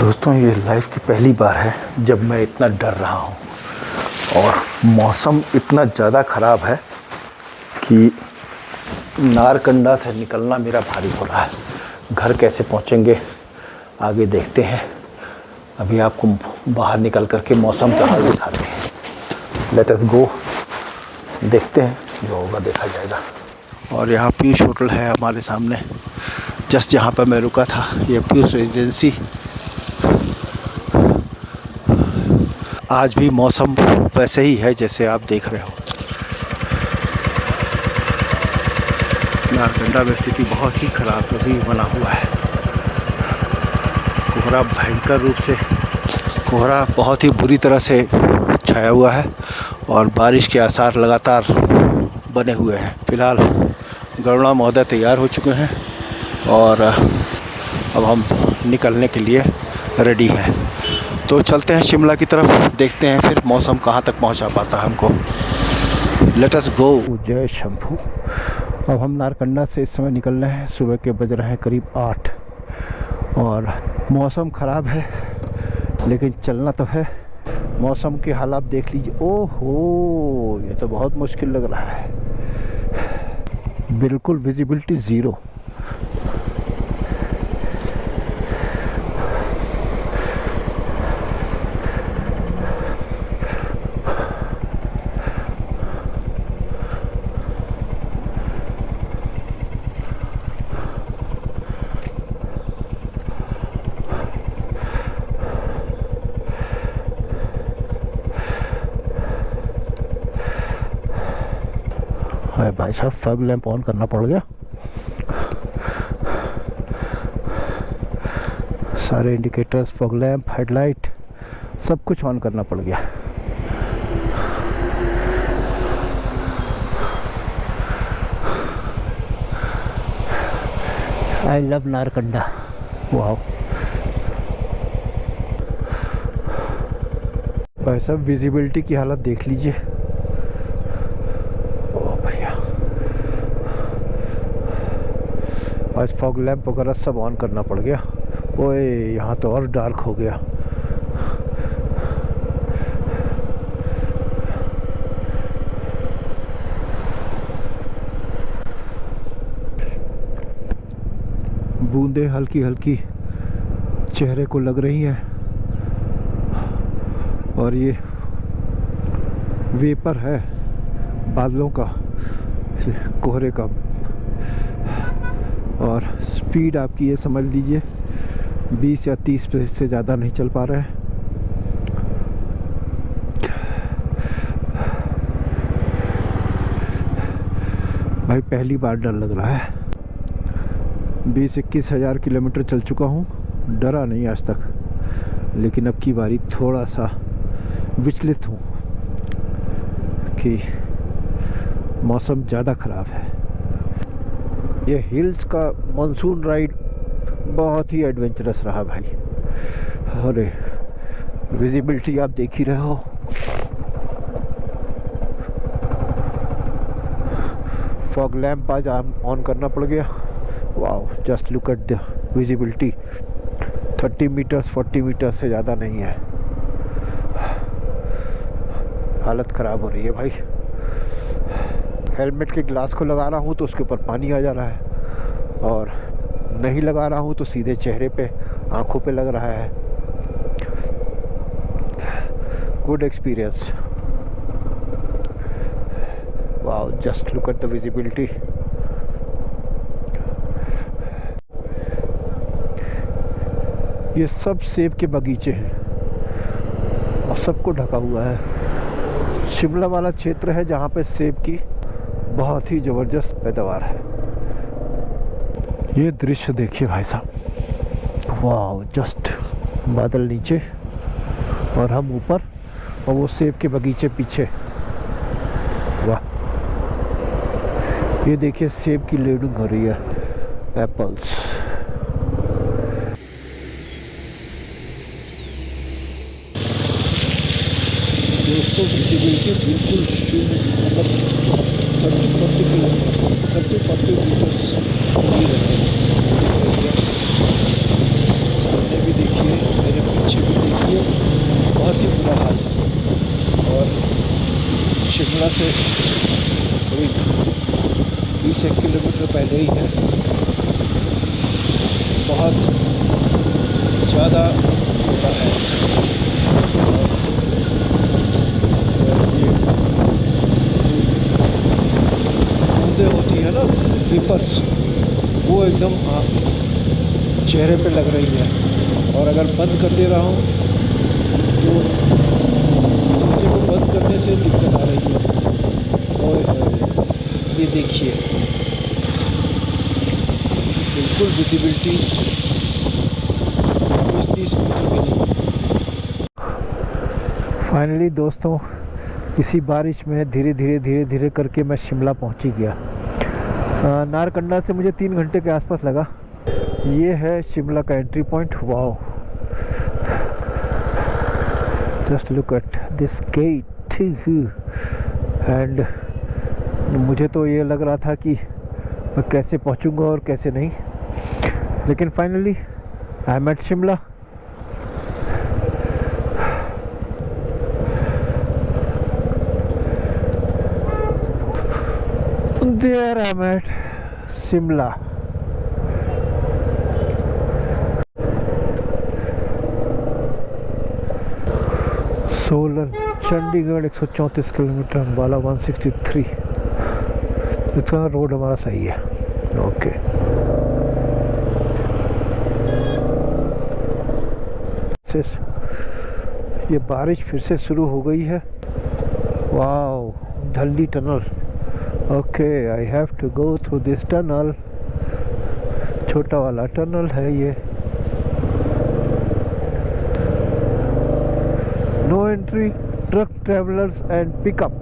दोस्तों ये लाइफ की पहली बार है जब मैं इतना डर रहा हूँ और मौसम इतना ज़्यादा ख़राब है कि नारकंडा से निकलना मेरा भारी हो रहा है। घर कैसे पहुँचेंगे आगे देखते हैं। अभी आपको बाहर निकल करके मौसम का हाल दिखाते हैं। लेट अस गो, देखते हैं, जो होगा देखा जाएगा। और यहाँ पीयूष होटल है हमारे सामने, जस्ट जहाँ पर मैं रुका था। ये पीयूष रेजिडेंसी। आज भी मौसम वैसे ही है जैसे आप देख रहे हो। नारकंडा में स्थिति बहुत ही खराब अभी बना हुआ है। कोहरा भयंकर रूप से, कोहरा बहुत ही बुरी तरह से छाया हुआ है और बारिश के आसार लगातार बने हुए हैं। फिलहाल गरुड़ा महोदय तैयार हो चुके हैं और अब हम निकलने के लिए रेडी हैं। तो चलते हैं शिमला की तरफ, देखते हैं फिर मौसम कहाँ तक पहुँचा पाता है हमको। लेट अस गो। जय शंभू। अब हम नारकंडा से इस समय निकल रहे हैं। सुबह के बज रहे हैं करीब 8 और मौसम ख़राब है लेकिन चलना तो है। मौसम के हालात देख लीजिए। ओहो, ये तो बहुत मुश्किल लग रहा है। बिल्कुल विजिबिलिटी ज़ीरो। भाई साहब, फॉग लैंप ऑन करना पड़ गया। सारे इंडिकेटर्स, फॉग लैंप, हेडलाइट, सब कुछ ऑन करना पड़ गया। I love Narkanda. वाह भाई साहब, विजिबिलिटी की हालत देख लीजिए। आज फॉग लैंप वगैरह सब ऑन करना पड़ गया। ओए, यहाँ तो और डार्क हो गया। बूंदें हल्की हल्की चेहरे को लग रही हैं और ये वेपर है बादलों का, कोहरे का। और स्पीड आपकी ये समझ लीजिए 20 या 30 से ज़्यादा नहीं चल पा रहे हैं। भाई पहली बार डर लग रहा है। 20-21 हज़ार किलोमीटर चल चुका हूँ, डरा नहीं आज तक, लेकिन अब की बारी थोड़ा सा विचलित हूँ कि मौसम ज़्यादा ख़राब है। ये हिल्स का मानसून राइड बहुत ही एडवेंचरस रहा भाई। अरे विजिबिलिटी आप देख ही रहे हो। फॉग लैंप आज ऑन करना पड़ गया। वाह, just look at the visibility. 30 meters 40 meters से ज़्यादा नहीं है। हालत ख़राब हो रही है भाई। हेलमेट के ग्लास को लगा रहा हूँ तो उसके ऊपर पानी आ जा रहा है और नहीं लगा रहा हूँ तो सीधे चेहरे पे, आँखों पे लग रहा है। Good experience. Wow, just look at the visibility. ये सब सेब के बगीचे हैं और सबको ढका हुआ है। शिमला वाला क्षेत्र है जहाँ पे सेब की बहुत ही ज़बरदस्त पैदावार है। ये दृश्य देखिए भाई साहब। वाह, जस्ट बादल नीचे और हम ऊपर और वो सेब के बगीचे पीछे। वाह, ये देखिए सेब की लोडिंग हो रही है, एप्पल्स। दोस्तों विजिबिलिटी बिल्कुल शून्य, मतलब 30-40 मीटर्स ही रहते हैं। सामने भी देखिए मेरे शिमला से करीब 20 किलोमीटर पहले ही है। बहुत ज़्यादा होता है। ये बूंदें होती है ना, वेपर्स, वो एकदम चेहरे पे लग रही है। और अगर बंद कर दे रहा हूँ तो शीशे को बंद करने से दिक्कत आ रही है। और ये देखिए, बिल्कुल विजिबिलिटी 20-30 मीटर भी नहीं। फाइनली दोस्तों, इसी बारिश में धीरे धीरे करके मैं शिमला पहुंच ही गया। नारकंडा से मुझे 3 घंटे के आसपास लगा। ये है शिमला का entry point. Wow, just look at this gate. And मुझे तो ये लग रहा था कि मैं कैसे पहुंचूंगा और कैसे नहीं, लेकिन finally I am at Shimla. There I am at Shimla. Solan Chandigarh 134 kilometre, Ambala 163। इसका रोड हमारा सही है। ओके, ये बारिश फिर से शुरू हो गई है। Wow, Dhalli tunnel. Okay, I have to go through this tunnel. छोटा वाला टनल है ये। No entry, truck travellers and pickup.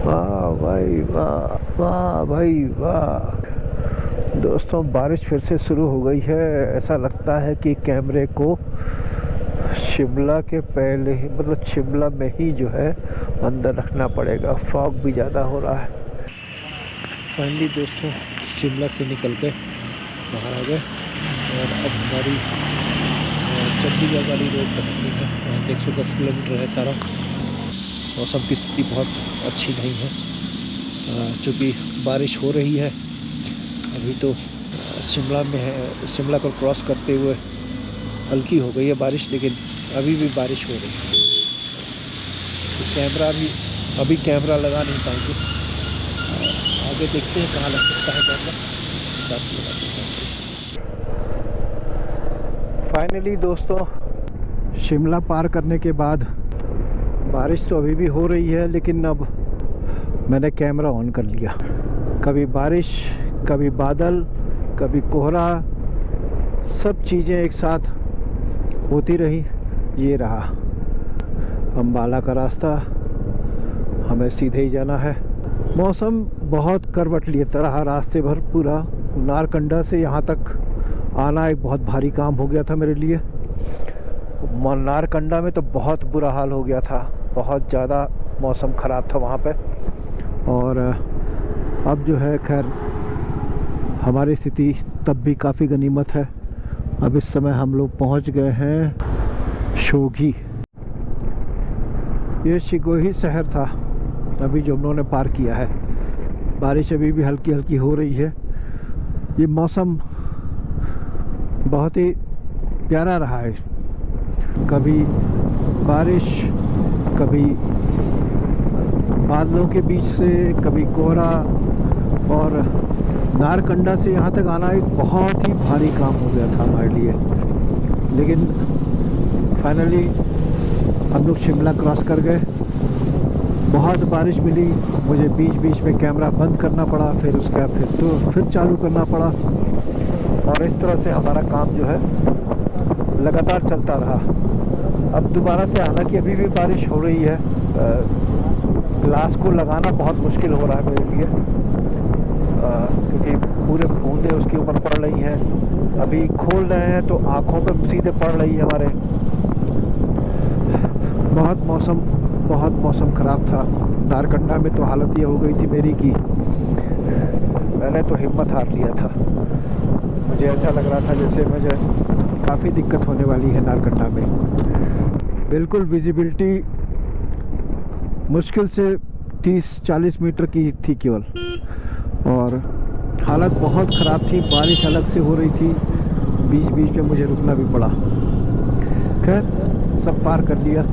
वाह भाई वाह, वाह भाई वाह। दोस्तों, बारिश फिर से शुरू हो गई है। ऐसा लगता है कि कैमरे को शिमला के पहले ही, मतलब शिमला में ही जो है अंदर रखना पड़ेगा। फॉग भी ज़्यादा हो रहा है। फाइनली दोस्तों, शिमला से निकल के बाहर आ गए और अब हमारी चंडीगढ़ वाली रोड पकड़नी है। वहाँ से 110 किलोमीटर है सारा। मौसम की स्थिति बहुत अच्छी नहीं है, चूँकि बारिश हो रही है। अभी तो शिमला में है, शिमला को क्रॉस करते हुए हल्की हो गई है बारिश, लेकिन अभी भी बारिश हो रही है। तो कैमरा भी अभी कैमरा लगा नहीं पाएंगे। आगे देखते हैं कहाँ लग सकता है कैमरा। फाइनली दोस्तों, शिमला पार करने के बाद बारिश तो अभी भी हो रही है, लेकिन अब मैंने कैमरा ऑन कर लिया। कभी बारिश, कभी बादल, कभी कोहरा, सब चीज़ें एक साथ होती रही। ये रहा अम्बाला का रास्ता, हमें सीधे ही जाना है। मौसम बहुत करवट लिए रहा रास्ते भर। पूरा नारकंडा से यहाँ तक आना एक बहुत भारी काम हो गया था मेरे लिए। नारकंडा में तो बहुत बुरा हाल हो गया था, बहुत ज़्यादा मौसम ख़राब था वहाँ पे। और अब जो है, खैर हमारी स्थिति तब भी काफ़ी गनीमत है। अब इस समय हम लोग पहुँच गए हैं शोघी। ये शिगोही शहर था अभी जो हम लोगों ने पार किया है। बारिश अभी भी हल्की हल्की हो रही है। ये मौसम बहुत ही प्यारा रहा है। कभी बारिश, कभी बादलों के बीच से, कभी कोहरा। और नारकंडा से यहाँ तक आना एक बहुत ही भारी काम हो गया था हमारे लिए, लेकिन फाइनली हम लोग शिमला क्रॉस कर गए। बहुत बारिश मिली, मुझे बीच बीच में कैमरा बंद करना पड़ा, फिर उसका फिर चालू करना पड़ा। और इस तरह से हमारा काम जो है लगातार चलता रहा। अब दोबारा से, हालांकि अभी भी बारिश हो रही है, ग्लास को लगाना बहुत मुश्किल हो रहा है मेरे लिए, क्योंकि पूरे बूंदें उसके ऊपर पड़ रही हैं। अभी खोल रहे हैं तो आँखों पे सीधे पड़ रही है हमारे। बहुत मौसम ख़राब था। नारकंडा में तो हालत ये हो गई थी मेरी कि मैंने तो हिम्मत हार लिया था। मुझे ऐसा लग रहा था जैसे मुझे काफ़ी दिक्कत होने वाली है नारकंडा में। बिल्कुल विजिबिलिटी मुश्किल से 30-40 मीटर की थी केवल, और हालत बहुत ख़राब थी। बारिश अलग से हो रही थी, बीच बीच में मुझे रुकना भी पड़ा। खैर सब पार कर लिया।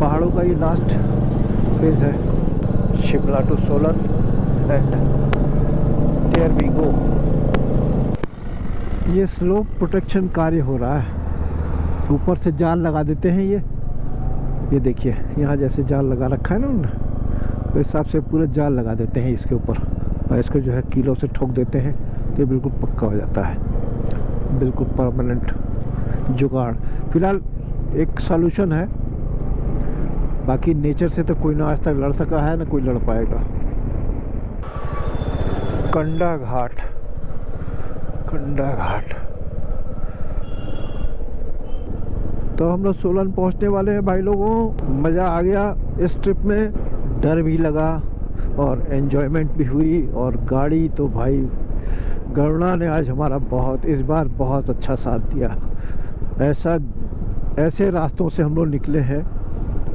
पहाड़ों का ये लास्ट फेज है, Shimla to Solan, and there we go. ये स्लोप प्रोटेक्शन कार्य हो रहा है। ऊपर से जाल लगा देते हैं ये देखिए, यहाँ जैसे जाल लगा रखा है ना उन्होंने, तो हिसाब से पूरे जाल लगा देते हैं इसके ऊपर, और इसको जो है कीलों से ठोक देते हैं तो ये बिल्कुल पक्का हो जाता है, बिल्कुल परमानेंट जुगाड़। फिलहाल एक सॉल्यूशन है, बाकी नेचर से तो कोई ना आज तक लड़ सका है ना कोई लड़ पाएगा। कंडा घाट, कंडा घाट। तो हम लोग सोलन पहुंचने वाले हैं भाई लोगों। मज़ा आ गया इस ट्रिप में, डर भी लगा और एन्जॉयमेंट भी हुई। और गाड़ी तो भाई गरुड़ा ने आज हमारा इस बार बहुत अच्छा साथ दिया। ऐसे रास्तों से हम लोग निकले हैं,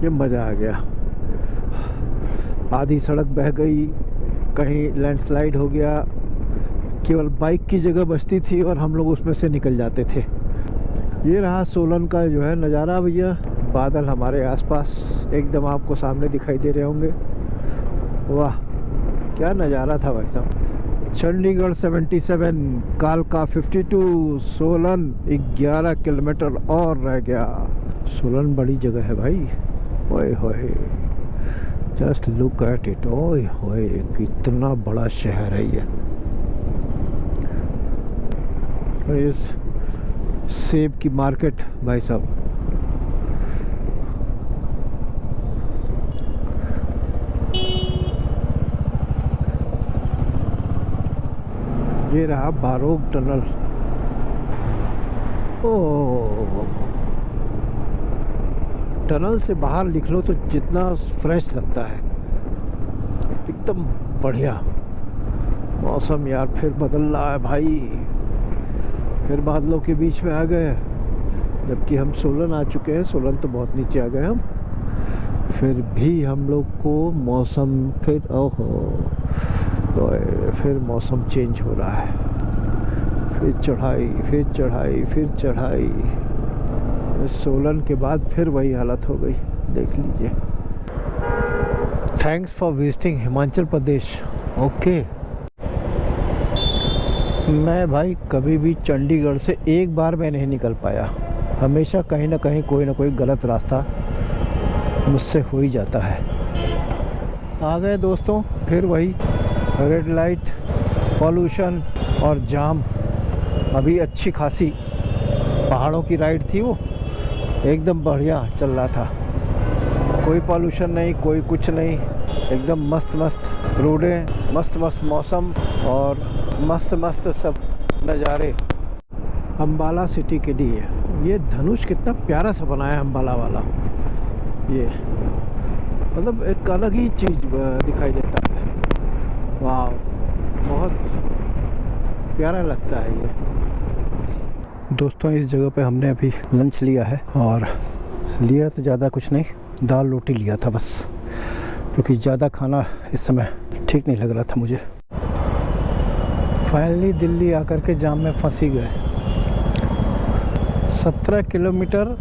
ये मज़ा आ गया। आधी सड़क बह गई, कहीं लैंडस्लाइड हो गया, केवल बाइक की जगह बचती थी और हम लोग उसमें से निकल जाते थे। ये रहा सोलन का जो है नज़ारा भैया। बादल हमारे आसपास एकदम आपको सामने दिखाई दे रहे होंगे। वाह क्या नज़ारा था भाई साहब। चंडीगढ़ 77, कालका 52, सोलन 11 किलोमीटर और रह गया। सोलन बड़ी जगह है भाई। ओए होए, जस्ट लुक एट इट। ओए होए, कितना बड़ा शहर है ये। इस सेब की मार्केट भाई साहब, ये रहा बारोग टनल। ओ टनल से बाहर निकलो तो जितना फ्रेश लगता है, एकदम बढ़िया मौसम। यार फिर बदल रहा है भाई, फिर बादलों के बीच में आ गए, जबकि हम सोलन आ चुके हैं। सोलन तो बहुत नीचे आ गए हम, फिर भी हम लोग को मौसम फिर ओहो, तो फिर मौसम चेंज हो रहा है। फिर चढ़ाई, फिर चढ़ाई, फिर चढ़ाई। सोलन के बाद फिर वही हालत हो गई, देख लीजिए। Thanks for visiting Himachal Pradesh. Okay, मैं भाई कभी भी चंडीगढ़ से एक बार मैं नहीं निकल पाया। हमेशा कहीं ना कहीं कोई ना कोई गलत रास्ता मुझसे हो ही जाता है। आ गए दोस्तों, फिर वही रेड लाइट, पॉल्यूशन और जाम। अभी अच्छी खासी पहाड़ों की राइड थी, वो एकदम बढ़िया चल रहा था। कोई पॉल्यूशन नहीं, कोई कुछ नहीं, एकदम मस्त मस्त रोडें, मस्त मस्त मौसम और मस्त मस्त सब नज़ारे। अम्बाला सिटी के लिए ये धनुष कितना प्यारा सा बनाया है अम्बाला वाला। ये मतलब एक अलग ही चीज़ दिखाई देता है। वाह, बहुत प्यारा लगता है ये। दोस्तों इस जगह पे हमने अभी लंच लिया है, और लिया तो ज़्यादा कुछ नहीं, दाल रोटी लिया था बस, क्योंकि ज़्यादा खाना इस समय ठीक नहीं लग रहा था मुझे। फाइनली दिल्ली आकर के जाम में फंस ही गए। 17 किलोमीटर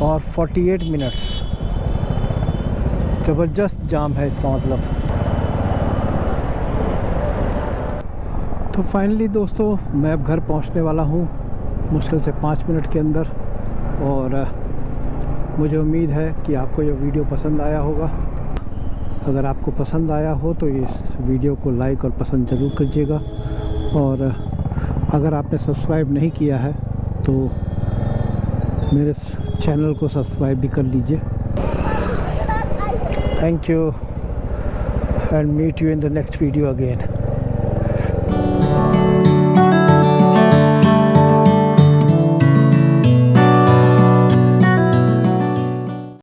और 48 मिनट्स, ज़बरदस्त जाम है इसका मतलब। तो फाइनली दोस्तों मैं अब घर पहुंचने वाला हूं, मुश्किल से 5 मिनट के अंदर। और मुझे उम्मीद है कि आपको ये वीडियो पसंद आया होगा। अगर आपको पसंद आया हो तो इस वीडियो को लाइक और पसंद ज़रूर कीजिएगा। और अगर आपने सब्सक्राइब नहीं किया है तो मेरे चैनल को सब्सक्राइब भी कर लीजिए। Thank you and meet you in the next video again.